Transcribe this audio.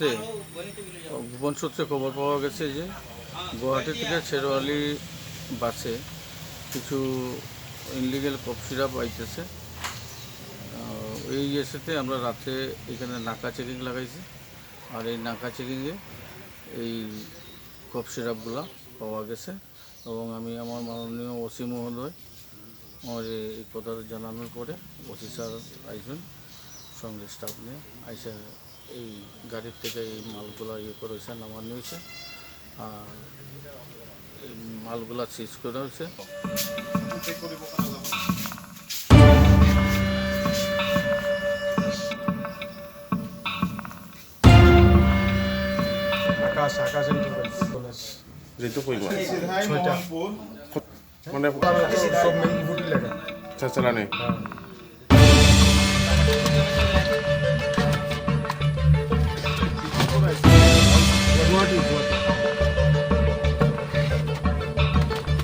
রাত্রে গোপন সূত্রে খবর পাওয়া গেছে যে গুয়াহাটি থেকে শেরওয়ালি বাসে কিছু ইনলিগেল কফ সিরাপ আইতেছে। এই এসেতে আমরা রাত্রে এখানে নাকা চেকিং লাগাইছি, আর এই নাকা চেকিংয়ে এই কফ সিরাপগুলো পাওয়া গেছে এবং আমি আমার মাননীয় ওসি মহোদয় আমার এই কথা জানানোর পরে ওসি স্যার আইসেন সঙ্গে স্টাফ নিয়ে আইসে এই গাড়ির থেকে এই মালগুলো করে হয়েছে, নামানো হয়েছে আর এই মালগুলা সিজ করা হয়েছে। আকাশ এন্টারপ্রাইজ যেহেতু পরিমাণ 6টা মানে সব মেন ফুটি লেখা চালানে হ্যাঁ।